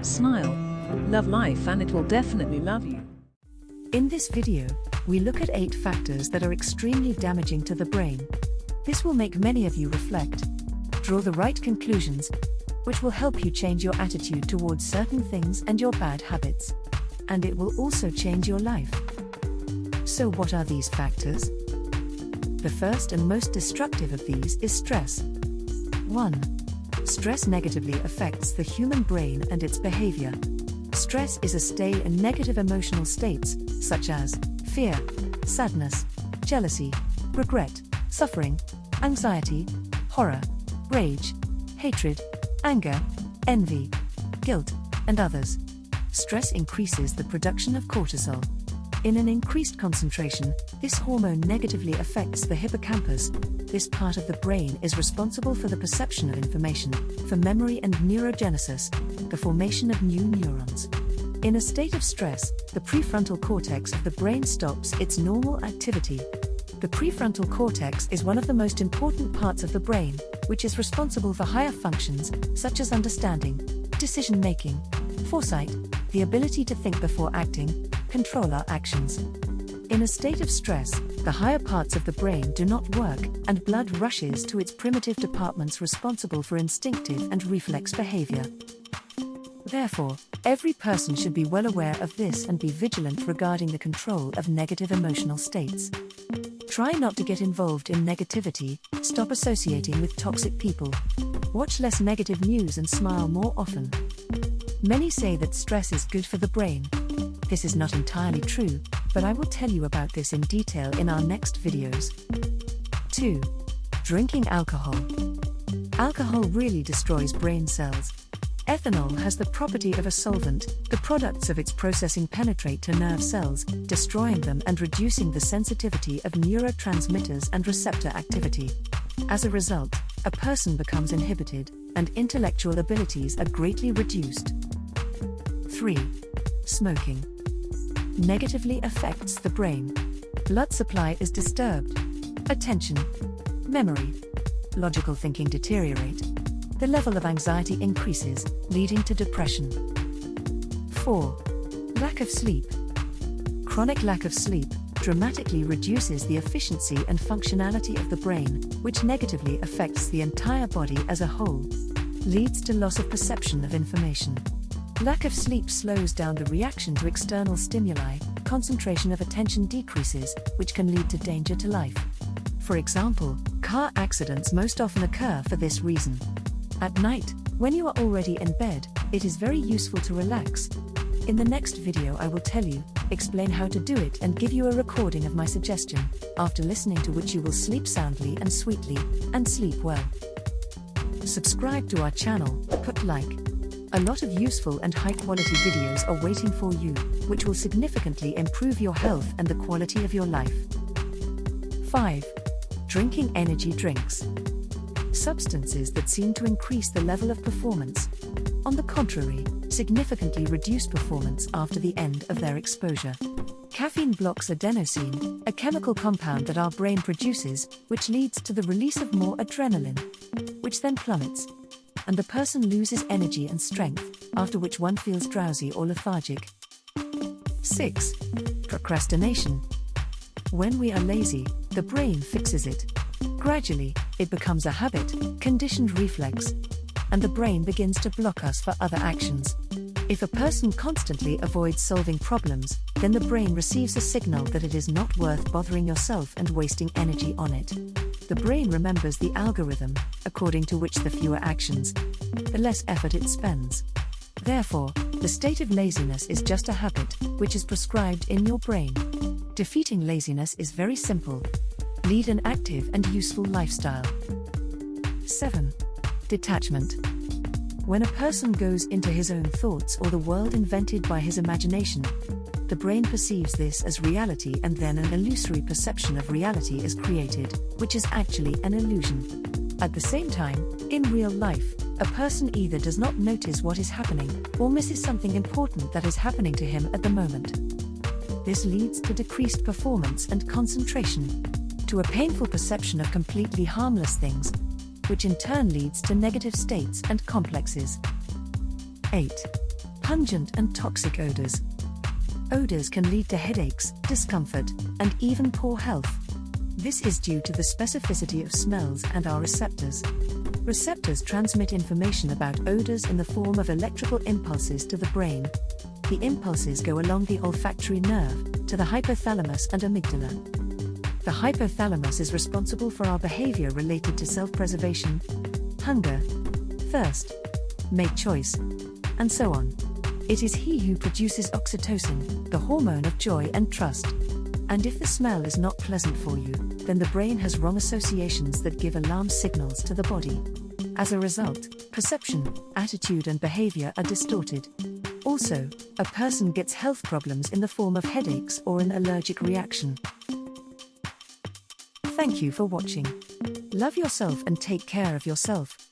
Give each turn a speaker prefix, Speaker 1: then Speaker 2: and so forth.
Speaker 1: Smile, love life, and it will definitely love you.
Speaker 2: In this video, we look at 8 factors that are extremely damaging to the brain. This will make many of you reflect, draw the right conclusions, which will help you change your attitude towards certain things and your bad habits. And it will also change your life. So what are these factors? The first and most destructive of these is stress. 1. Stress negatively affects the human brain and its behavior. Stress is a stay in negative emotional states, such as fear, sadness, jealousy, regret, suffering, anxiety, horror, rage, hatred, anger, envy, guilt, and others. Stress increases the production of cortisol. In an increased concentration, this hormone negatively affects the hippocampus. This part of the brain is responsible for the perception of information, for memory and neurogenesis, the formation of new neurons. In a state of stress, the prefrontal cortex of the brain stops its normal activity. The prefrontal cortex is one of the most important parts of the brain, which is responsible for higher functions, such as understanding, decision-making, foresight, the ability to think before acting, control our actions. In a state of stress, the higher parts of the brain do not work, and blood rushes to its primitive departments responsible for instinctive and reflex behavior. Therefore, every person should be well aware of this and be vigilant regarding the control of negative emotional states. Try not to get involved in negativity, stop associating with toxic people. Watch less negative news and smile more often. Many say that stress is good for the brain. This is not entirely true, but I will tell you about this in detail in our next videos. 2. Drinking alcohol. Alcohol really destroys brain cells. Ethanol has the property of a solvent. The products of its processing penetrate to nerve cells, destroying them and reducing the sensitivity of neurotransmitters and receptor activity. As a result, a person becomes inhibited, and intellectual abilities are greatly reduced. 3. Smoking. Negatively affects the brain. Blood supply is disturbed. Attention, memory, logical thinking deteriorate. The level of anxiety increases, leading to depression. 4. Lack of sleep. Chronic lack of sleep dramatically reduces the efficiency and functionality of the brain, which negatively affects the entire body as a whole. Leads to loss of perception of information. Lack of sleep slows down the reaction to external stimuli, concentration of attention decreases, which can lead to danger to life. For example, car accidents most often occur for this reason. At night, when you are already in bed, it is very useful to relax. In the next video I will tell you, explain how to do it and give you a recording of my suggestion, after listening to which you will sleep soundly and sweetly, and sleep well. Subscribe to our channel, put like. A lot of useful and high-quality videos are waiting for you, which will significantly improve your health and the quality of your life. 5. Drinking energy drinks. Substances that seem to increase the level of performance. On the contrary, significantly reduce performance after the end of their exposure. Caffeine blocks adenosine, a chemical compound that our brain produces, which leads to the release of more adrenaline, which then plummets, and the person loses energy and strength, after which one feels drowsy or lethargic. 6. Procrastination. When we are lazy, the brain fixes it. Gradually, it becomes a habit, conditioned reflex, and the brain begins to block us for other actions. If a person constantly avoids solving problems, then the brain receives a signal that it is not worth bothering yourself and wasting energy on it. The brain remembers the algorithm, according to which the fewer actions, the less effort it spends. Therefore, the state of laziness is just a habit, which is prescribed in your brain. Defeating laziness is very simple. Lead an active and useful lifestyle. 7. Detachment. When a person goes into his own thoughts or the world invented by his imagination, the brain perceives this as reality, and then an illusory perception of reality is created, which is actually an illusion. At the same time, in real life, a person either does not notice what is happening, or misses something important that is happening to him at the moment. This leads to decreased performance and concentration, to a painful perception of completely harmless things, which in turn leads to negative states and complexes. 8. Pungent and toxic odors. Odors can lead to headaches, discomfort, and even poor health. This is due to the specificity of smells and our receptors. Receptors transmit information about odors in the form of electrical impulses to the brain. The impulses go along the olfactory nerve to the hypothalamus and amygdala. The hypothalamus is responsible for our behavior related to self-preservation, hunger, thirst, make choice, and so on. It is he who produces oxytocin, the hormone of joy and trust. And if the smell is not pleasant for you, then the brain has wrong associations that give alarm signals to the body. As a result, perception, attitude, and behavior are distorted. Also, a person gets health problems in the form of headaches or an allergic reaction. Thank you for watching. Love yourself and take care of yourself.